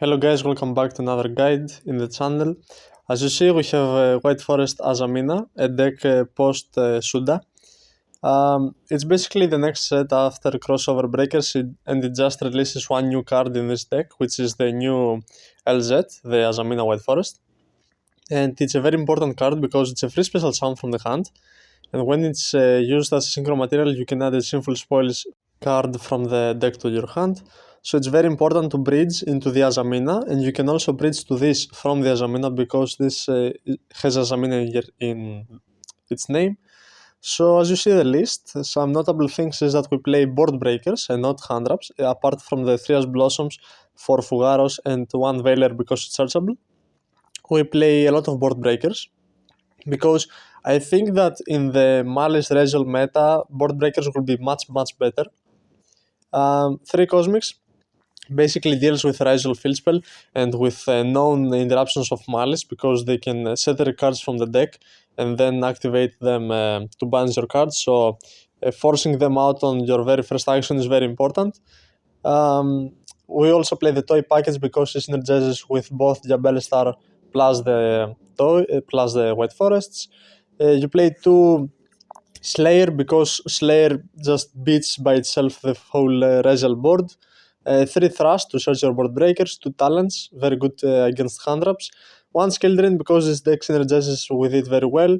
Hello guys, welcome back to another guide in the channel. As you see, we have White Forest Azamina, a deck post SUDA. It's basically the next set after Crossover Breakers, and it just releases one new card in this deck, which is the new LZ, the Azamina White Forest. And it's a very important card because it's a free special summon from the hand, and when it's used as a synchro material, you can add a Sinful Spoils card from the deck to your hand. So it's very important to bridge into the Azamina, and you can also bridge to this from the Azamina because this has Azamina in its name. So as you see the list, some notable things is that we play board breakers and not hand traps, apart from the 3 Ash Blossoms, 4 Fugaros and 1 Veiler because it's searchable. We play a lot of board breakers because I think that in the Maliss Ryzeal meta, board breakers will be much better. 3 Cosmics basically deals with Ryzeal field spell and with known interruptions of Maliss because they can set their cards from the deck and then activate them to banish your cards. So forcing them out on your very first action is very important. We also play the toy package because it synergizes with both Jabel Star plus the toy plus the White Forests. You play 2 Slayer because Slayer just beats by itself the whole Ryzeal board. 3 Thrust to search your board breakers, 2 Talents, very good against hand traps. 1 Skill Drain because this deck synergizes with it very well.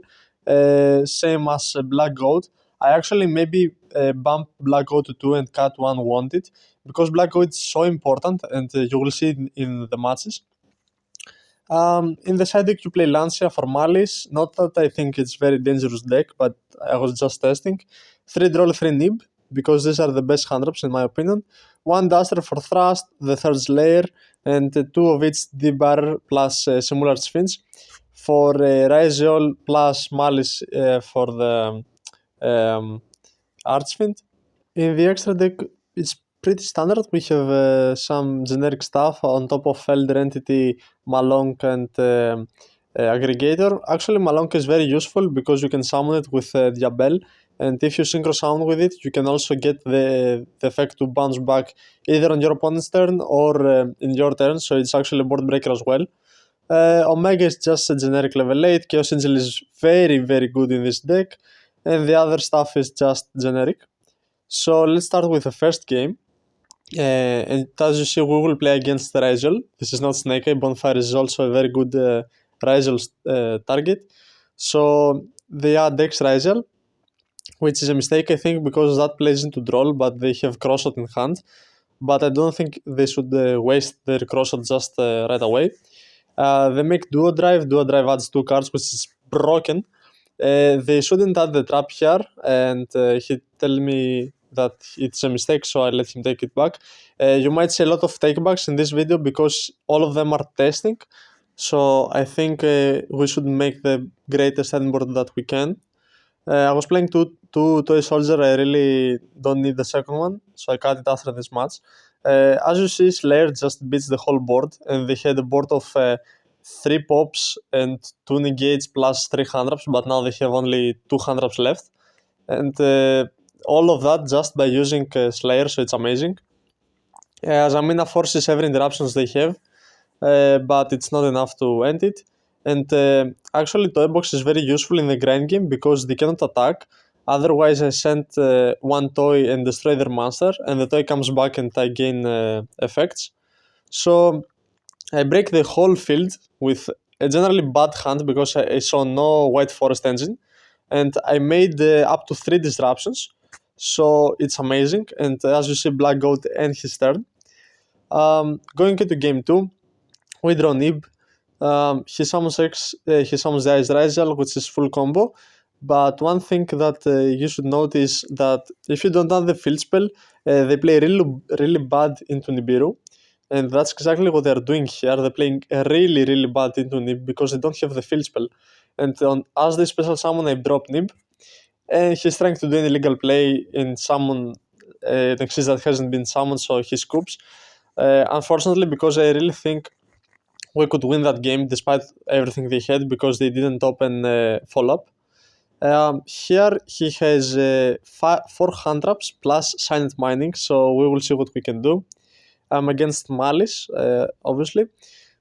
Same as Black Goat. I actually maybe bump Black Goat to 2 and cut 1 Wanted because Black Goat is so important and you will see it in the matches. In the side deck you play Lancia for Maliss, not that I think it's very dangerous deck, but I was just testing. 3 Droll, 3 Nib, because these are the best hand traps in my opinion. 1 Duster for Thrust, the 3rd Slayer, and 2 of each D-Bar plus Simular Sphinx. For Ryzeal plus Maliss for the Archfiend. In the extra deck, it's pretty standard. We have some generic stuff on top of Elder Entity, Malonk, and Aggregator. Actually, Malonk is very useful because you can summon it with Diabel, and if you synchro summon with it, you can also get the effect to bounce back either on your opponent's turn or in your turn, so it's actually a board breaker as well. Omega is just a generic level 8, Chaos Angel is very good in this deck, and the other stuff is just generic. So let's start with the first game. And as you see, we will play against Ryzeal. This is not Snake Eye. Bonfire is also a very good Ryzeal target. So they add X Ryzeal, which is a mistake I think because that plays into Droll, but they have Crossshot in hand. But I don't think they should waste their Crossshot just right away. They make Duo Drive. Duo Drive adds 2 cards, which is broken. They shouldn't add the trap here, and he tell me that it's a mistake, so I let him take it back. You might see a lot of takebacks in this video because all of them are testing, so I think we should make the greatest sideboard that we can. I was playing two Toy Soldier, I really don't need the second one, so I cut it after this match. As you see, Slayer just beats the whole board, and they had a board of 3 pops and 2 negates plus 3 hand traps, but now they have only 2 hand traps left. And all of that just by using Slayer, so it's amazing. Azamina forces every interruptions they have, but it's not enough to end it. And actually Toy Box is very useful in the grind game because they cannot attack. Otherwise I send 1 toy and destroy their monster, and the toy comes back and I gain effects. So I break the whole field with a generally bad hand because I saw no White Forest engine, and I made up to 3 disruptions, so it's amazing. And as you see, Black Goat end his turn. Going into game 2, we draw Nib. He summons the Ice Ryzeal, which is full combo. But one thing that you should notice that if you don't have the field spell, they play really bad into Nibiru. And that's exactly what they're doing here. They're playing really bad into Nib because they don't have the field spell. And as the special summon, I drop Nib. And he's trying to do an illegal play in summon an exist that hasn't been summoned, so he scoops. Unfortunately, because I really think we could win that game despite everything they had because they didn't open follow-up. Here he has 4 hand traps plus silent mining, so we will see what we can do. I'm against Maliss, obviously.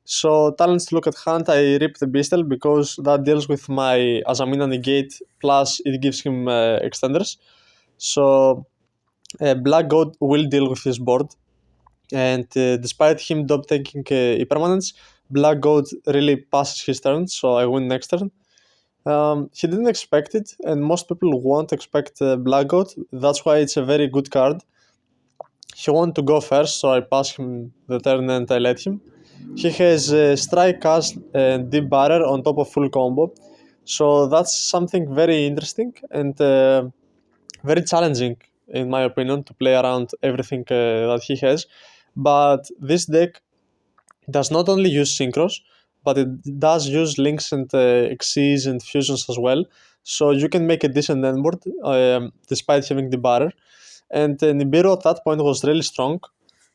So talents to look at hand, I rip the Beastel because that deals with my Azamina negate, plus it gives him extenders. So Black Goat will deal with his board, and despite him top taking impermanence, Black Goat really passes his turn, so I win next turn. He didn't expect it, and most people won't expect Black Goat. That's why it's a very good card. He wanted to go first, so I pass him the turn and I let him. He has Strike, Cast, and Deep Barrier on top of full combo. So that's something very interesting and very challenging, in my opinion, to play around everything that he has. But this deck does not only use synchros, but it does use links and Xyz and fusions as well. So you can make a decent endboard despite having the barrier. And Nibiru at that point was really strong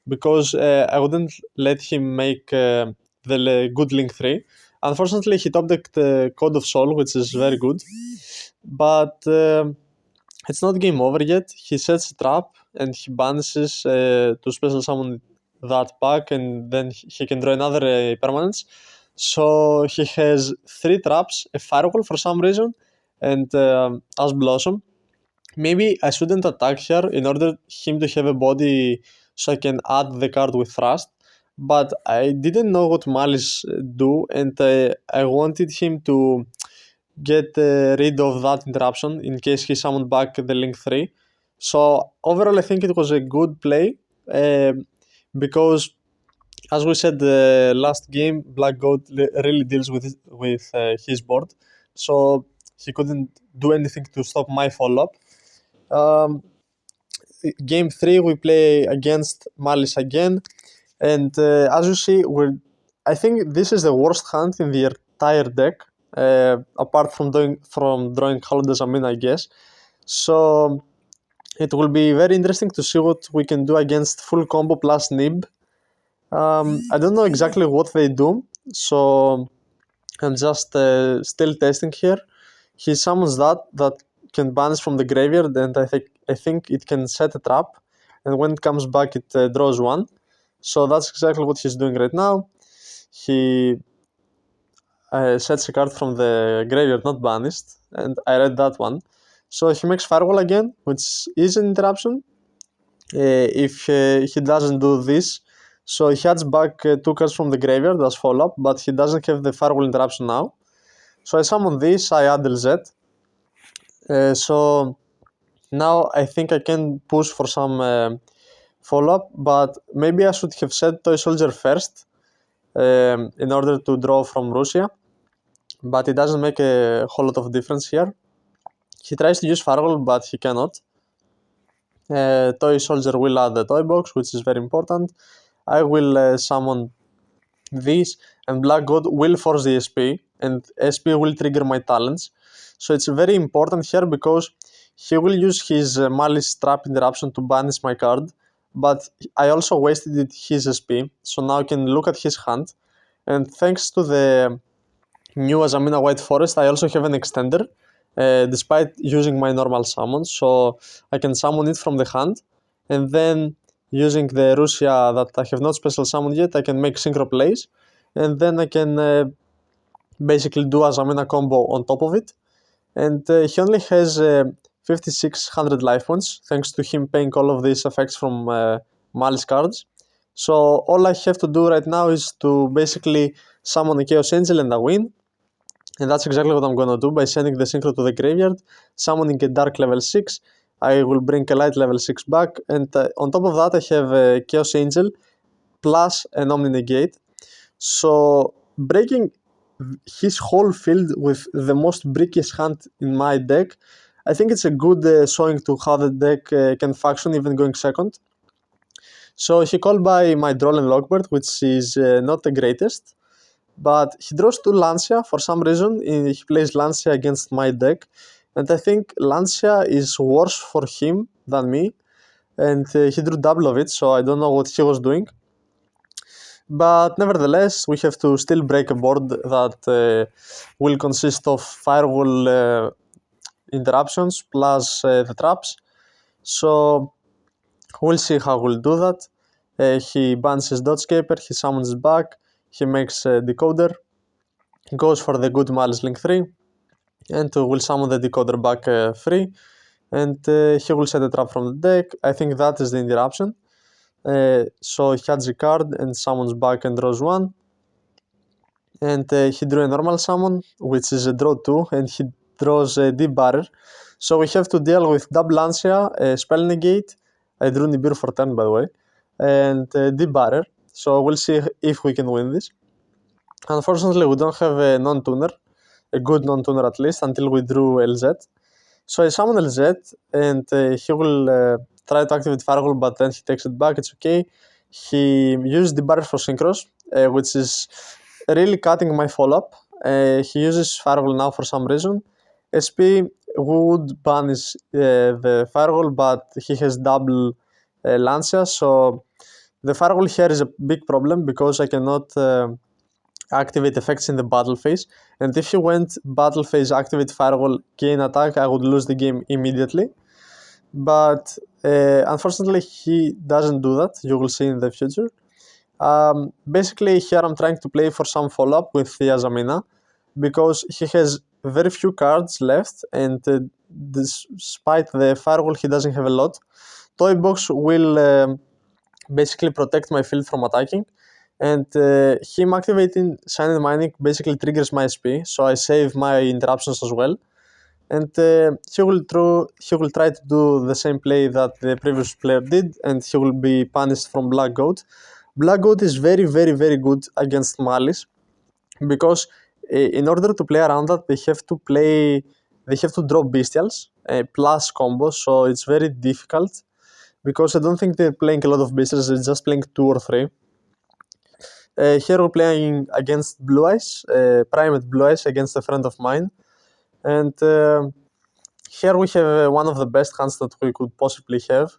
because I wouldn't let him make the good link 3. Unfortunately, he top decked the Code of Soul, which is very good. But it's not game over yet. He sets a trap and he banishes to special summon that pack, and then he can draw another permanence. So he has 3 traps, a firewall for some reason, and Ash Blossom. Maybe I shouldn't attack here in order him to have a body so I can add the card with Thrust. But I didn't know what Maliss do, and I wanted him to get rid of that interruption in case he summoned back the Link 3. So overall I think it was a good play because as we said the last game, Black Goat really deals with his board, so he couldn't do anything to stop my follow-up. Um, Game 3 we play against Maliss again, and as you see, I think this is the worst hand in the entire deck, apart from drawing Hallowed Azamina, I guess. So it will be very interesting to see what we can do against full combo plus Nib. I don't know exactly what they do, so I'm just still testing here. He summons that can banish from the graveyard, and I think it can set a trap, and when it comes back, it draws 1. So that's exactly what he's doing right now. He sets a card from the graveyard, not banished, and I read that one. So he makes Firewall again, which is an interruption. If he doesn't do this, so he adds back 2 cards from the graveyard as follow-up, but he doesn't have the Firewall interruption now. So I summon this, I add LZ. So now I think I can push for some follow-up, but maybe I should have said Toy Soldier first in order to draw from Russia, but it doesn't make a whole lot of difference here. He tries to use Firewall, but he cannot. Toy Soldier will add the Toy Box, which is very important. I will summon this, and Black God will force the SP, and SP will trigger my talents. So it's very important here because he will use his Maliss Trap interruption to banish my card, but I also wasted his SP, so now I can look at his hand. And thanks to the new Azamina White Forest, I also have an extender, despite using my normal summons, so I can summon it from the hand, and then using the Russia that I have not special summoned yet, I can make synchro plays, and then I can basically do Azamina combo on top of it. And he only has 5600 life points, thanks to him paying all of these effects from Maliss cards. So all I have to do right now is to basically summon a Chaos Angel and I win. And that's exactly what I'm gonna do by sending the synchro to the graveyard, summoning a dark level 6. I will bring a light level 6 back, and on top of that I have a Chaos Angel plus an Omni Negate. So breaking his whole field with the most brickiest hand in my deck, I think it's a good showing to how the deck can function even going second. So he called by my Droll and Lockbird, which is not the greatest, but he draws 2 Lancia for some reason. He plays Lancia against my deck, and I think Lancia is worse for him than me, and he drew double of it, so I don't know what he was doing. But nevertheless, we have to still break a board that will consist of Firewall interruptions plus the traps. So we'll see how we'll do that. He bans his Dodgescaper, he summons back, he makes a Decoder, goes for the good Maliss Link 3, and will summon the Decoder back free, and he will set a trap from the deck. I think that is the interruption. So he adds a card and summons back and draws 1. And he drew a normal summon, which is a draw 2, and he draws a Deep Barrier. So we have to deal with double Lancia, Spell Negate. I drew Nibiru for turn, by the way, and Deep Barrier. So we'll see if we can win this. Unfortunately, we don't have a non-tuner, a good non-tuner at least, until we drew LZ. So I summon LZ, and he will try to activate Firewall, but then he takes it back, it's okay. He used the barrier for Synchros, which is really cutting my follow-up. He uses Firewall now for some reason. SP would banish the Firewall, but he has double Lancia, so the Firewall here is a big problem because I cannot activate effects in the battle phase, and if he went battle phase, activate Firewall, gain attack, I would lose the game immediately. But unfortunately he doesn't do that, you will see in the future. Basically here I'm trying to play for some follow-up with the Azamina, because he has very few cards left, and despite the Firewall he doesn't have a lot. Toy Box will basically protect my field from attacking, and him activating Silent Mining basically triggers my SP, so I save my interruptions as well. And he will try to do the same play that the previous player did, and he will be punished from Black Goat. Black Goat is very, very, very good against Maliss, because in order to play around that, they have to draw Bestials plus combos, so it's very difficult, because I don't think they're playing a lot of Bestials, they're just playing 2 or 3. Here we're playing against Blue Eyes, Primate Blue Eyes against a friend of mine, and here we have one of the best hands that we could possibly have.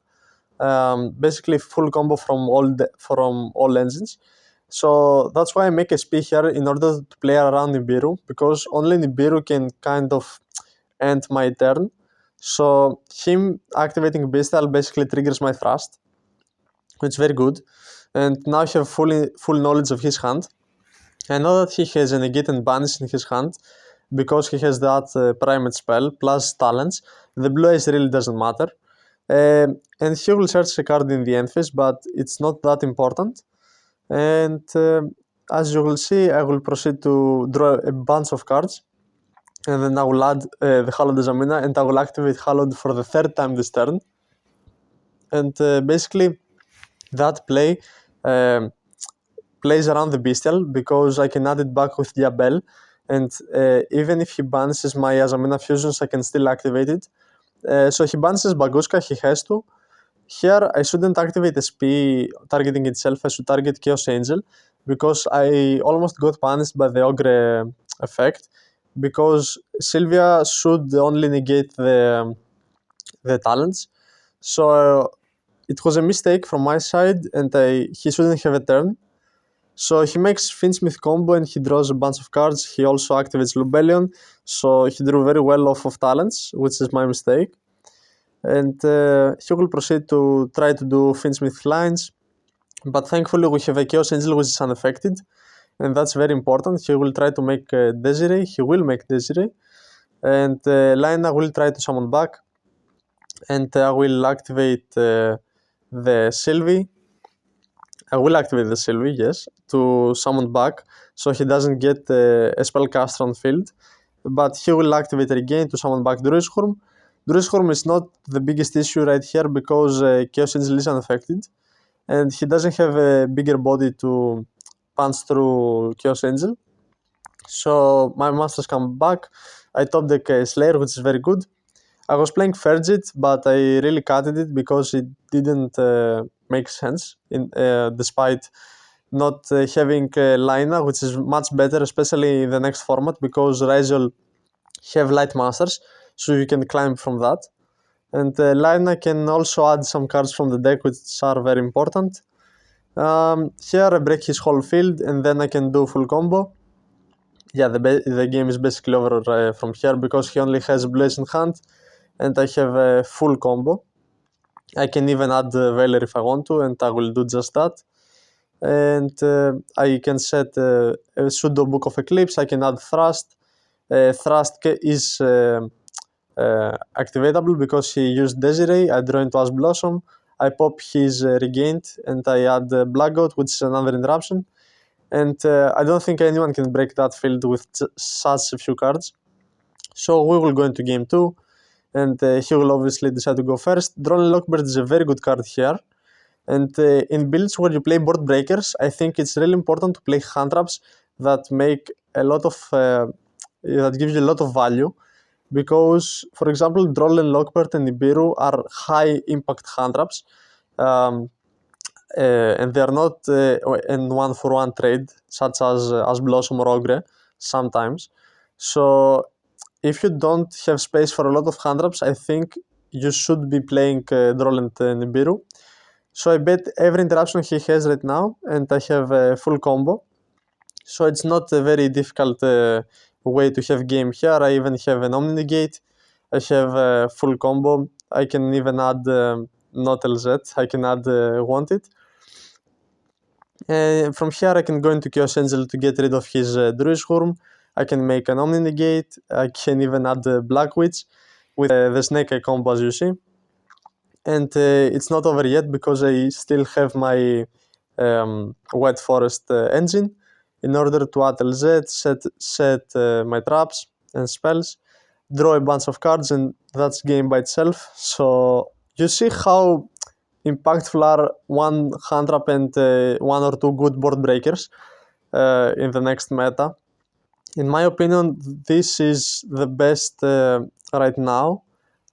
Basically full combo from all engines. So that's why I make a SP here in order to play around Nibiru, because only Nibiru can kind of end my turn. So him activating Bestial basically triggers my Thrust, which is very good. And now I have full knowledge of his hand. I know that he has a negate and banish in his hand, because he has that Primate spell plus talents. The Blue Eyes really doesn't matter. And he will search a card in the end phase, but it's not that important. And as you will see, I will proceed to draw a bunch of cards, and then I will add the Hallowed Azamina, and I will activate Hallowed for the 3rd time this turn. And basically that play plays around the Bestial, because I can add it back with Diabel, and even if he banishes my Azamina fusions, I can still activate it. So he banishes Baguska, he has to. Here I shouldn't activate SP targeting itself, I should target Chaos Angel, because I almost got punished by the Ogre effect, because Sylvia should only negate the talents. So it was a mistake from my side, and he shouldn't have a turn. So he makes Finsmith combo and he draws a bunch of cards. He also activates Lubellion, so he drew very well off of talents, which is my mistake. And he will proceed to try to do Finsmith lines, but thankfully we have a Chaos Angel which is unaffected, and that's very important. He will try to make Desiree, he will make Desiree, and Lina will try to summon back, and I will activate the Sylvie. I will activate the Sylvie, yes, to summon back, so he doesn't get a spellcaster on field, but he will activate Regain to summon back Druishorn. Druishorn is not the biggest issue right here, because Chaos Angel is unaffected, and he doesn't have a bigger body to punch through Chaos Angel. So my monsters come back. I top deck Slayer, which is very good. I was playing Fergit, but I really cutted it because it didn't make sense, despite not having Lina, which is much better, especially in the next format, because Ryzeal have light masters, so you can climb from that. And Lina can also add some cards from the deck, which are very important. Here I break his whole field, and then I can do full combo. Yeah, the game is basically over from here, because he only has Blaze in hand, and I have a full combo. I can even add Veiler if I want to, and I will do just that. And I can set a pseudo Book of Eclipse. I can add Thrust. Thrust is activatable because he used Desiree. I draw into Ash Blossom. I pop his Regained, and I add Blackout, which is another interruption. And I don't think anyone can break that field with such a few cards. So we will go into game 2, and he will obviously decide to go first. Drone Lockbird is a very good card here. And in builds where you play board breakers, I think it's really important to play hand traps that make a lot of that gives you a lot of value. Because, for example, Droll and Lockbird and Nibiru are high impact hand traps. And they are not in one for one trade, such as Blossom or Ogre sometimes. So if you don't have space for a lot of hand traps, I think you should be playing Droll and Nibiru. So I bet every interruption he has right now, and I have a full combo. So it's not a very difficult way to have game here. I even have an Omni Negate. I have a full combo. I can even add not LZ. I can add Wanted. From here I can go into Chaos Angel to get rid of his Druid Worm. I can make an Omni Negate. I can even add the Black Witch with the Snake Eye combo, as you see. And it's not over yet because I still have my White Forest engine in order to add LZ, set my traps and spells, draw a bunch of cards, and that's game by itself. So you see how impactful are one hand trap and one or two good board breakers in the next meta. In my opinion, this is the best right now.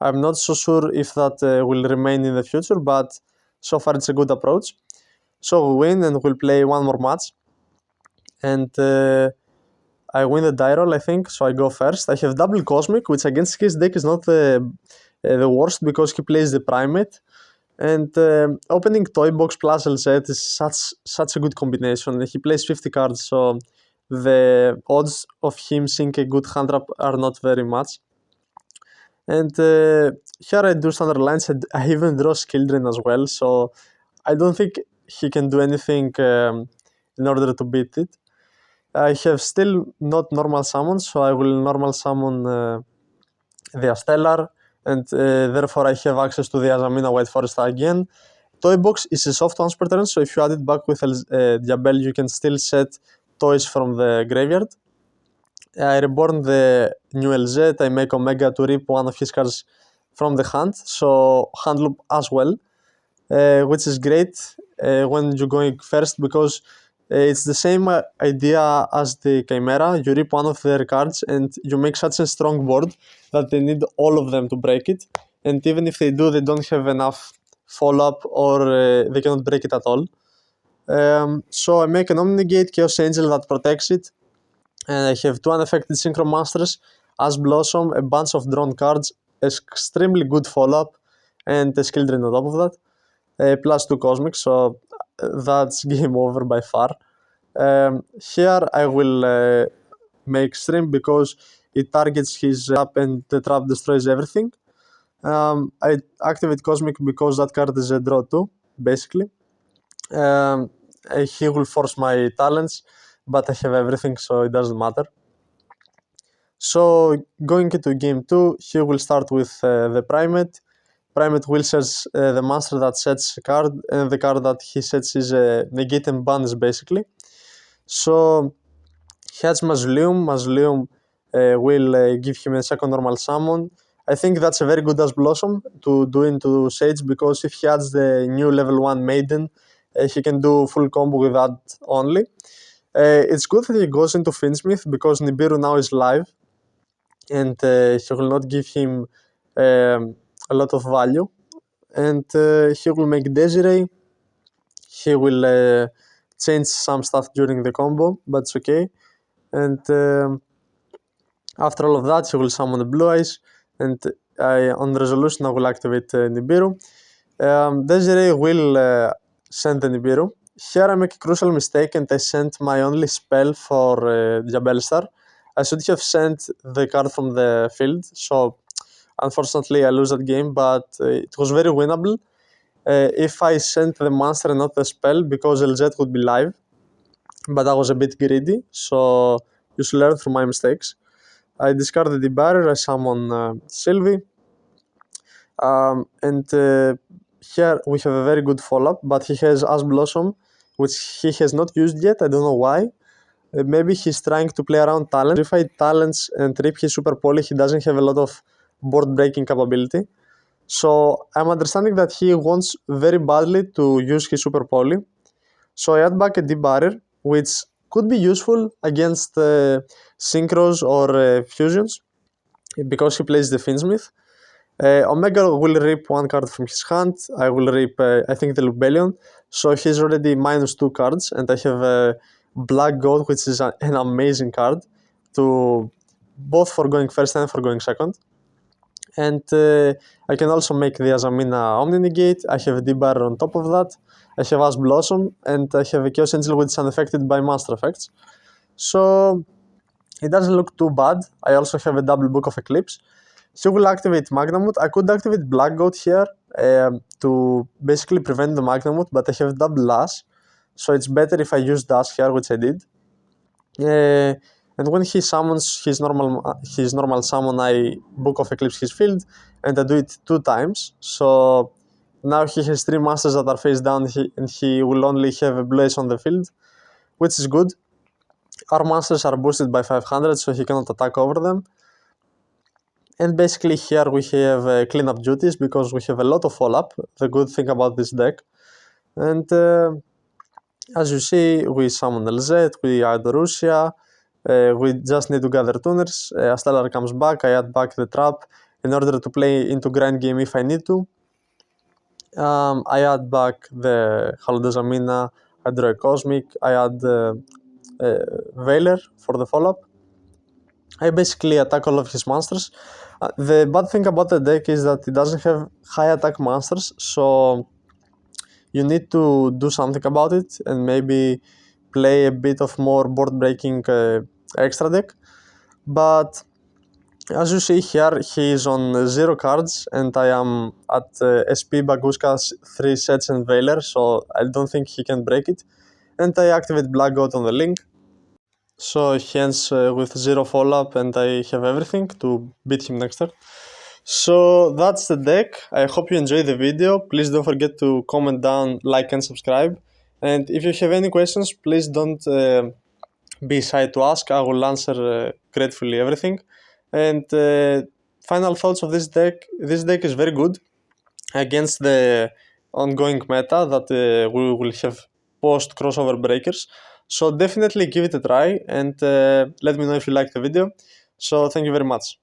I'm not so sure if that will remain in the future, but so far it's a good approach. So we win and we'll play one more match. And I win the die roll, I think, so I go first. I have double Cosmic, which against his deck is not the worst because he plays the Primate. And opening Toy Box plus LZ is such a good combination. He plays 50 cards, so the odds of him seeing a good hand trap are not very much. And here I do standard lines, and I even draw Skill Drain as well, so I don't think he can do anything in order to beat it. I have still not normal summon, so I will normal summon the Stellar, and therefore I have access to the Azamina White Forest again. Toy Box is a soft once per turn, so if you add it back with Diabel, you can still set toys from the graveyard. I reborn the new LZ, I make Omega to rip one of his cards from the hand, so hand loop as well, which is great when you're going first because it's the same idea as the Chimera. You rip one of their cards and you make such a strong board that they need all of them to break it, and even if they do, they don't have enough follow-up or they cannot break it at all. So I make an Omni Negate, Chaos Angel that protects it, and I have two unaffected Synchro Masters, Ash Blossom, a bunch of drawn cards, extremely good follow-up, and a Skill Drain on top of that, plus 2 Cosmic, so that's game over by far. Here I will make Stream because it targets his trap and the trap destroys everything. I activate Cosmic because that card is a draw 2, basically. He will force my talents, but I have everything, so it doesn't matter. So going into game 2, he will start with the Primate. Primate will search the monster that sets a card, and the card that he sets is negate and banish, basically. So he has Mausoleum. Mausoleum will give him a second normal summon. I think that's a very good Ash Blossom to do into Sage, because if he adds the new level 1 Maiden, he can do full combo with that only. It's good that he goes into Finsmith because Nibiru now is live, and he will not give him a lot of value. And he will make Desiree. He will change some stuff during the combo, but it's okay. And after all of that, he will summon the Blue Eyes, and on resolution I will activate Nibiru. Desiree will send the Nibiru. Here I make a crucial mistake and I sent my only spell for Diabellstar. I should have sent the card from the field, so unfortunately I lose that game, but it was very winnable. if I sent the monster and not the spell, because LZ would be live, but I was a bit greedy, so you should learn from my mistakes. I discarded the barrier, I summon Sylvie, and here we have a very good follow-up, but he has Ash Blossom, which he has not used yet, I don't know why. Maybe he's trying to play around talents. If I talents and rip his super poly, he doesn't have a lot of board breaking capability. So I'm understanding that he wants very badly to use his super poly. So I add back a deep barrier, which could be useful against synchros or fusions, because he plays the Finsmith. Omega will rip one card from his hand. I will rip, I think, the Lubellion. So he's already -2 cards, and I have Black Gold, which is an amazing card, to both for going first and for going second. And I can also make the Azamina Omni Negate. I have D-Bar on top of that. I have Ash Blossom, and I have a Chaos Angel, which is unaffected by monster effects. So it doesn't look too bad. I also have a double Book of Eclipse. He will activate Magnamut. I could activate Black Goat here to basically prevent the Magnamut, but I have double Lash, so it's better if I use Dash here, which I did. And when he summons his normal summon, I Book of Eclipse his field, and I do it 2 times. So now he has 3 masters that are face down, and he will only have a Blue Ace on the field, which is good. Our masters are boosted by 500, so he cannot attack over them. And basically here we have cleanup duties, because we have a lot of follow-up, the good thing about this deck. And as you see, we summon LZ, we add Russia, we just need to gather tuners. Stellar comes back, I add back the trap in order to play into grind game if I need to. I add back the Azamina, I draw a Cosmic, I add Veiler for the follow-up. I basically attack all of his monsters. The bad thing about the deck is that it doesn't have high attack monsters, so you need to do something about it and maybe play a bit of more board breaking extra deck. But as you see here, he is on 0 cards, and I am at SP Baguska 3 sets and Veiler, so I don't think he can break it. And I activate Black Goat on the link. So he ends with 0 follow-up, and I have everything to beat him next turn. So that's the deck. I hope you enjoyed the video. Please don't forget to comment down, like and subscribe. And if you have any questions, please don't be shy to ask. I will answer gratefully everything. And final thoughts of this deck. This deck is very good against the ongoing meta that we will have post crossover breakers. So definitely give it a try, and let me know if you liked the video. So thank you very much.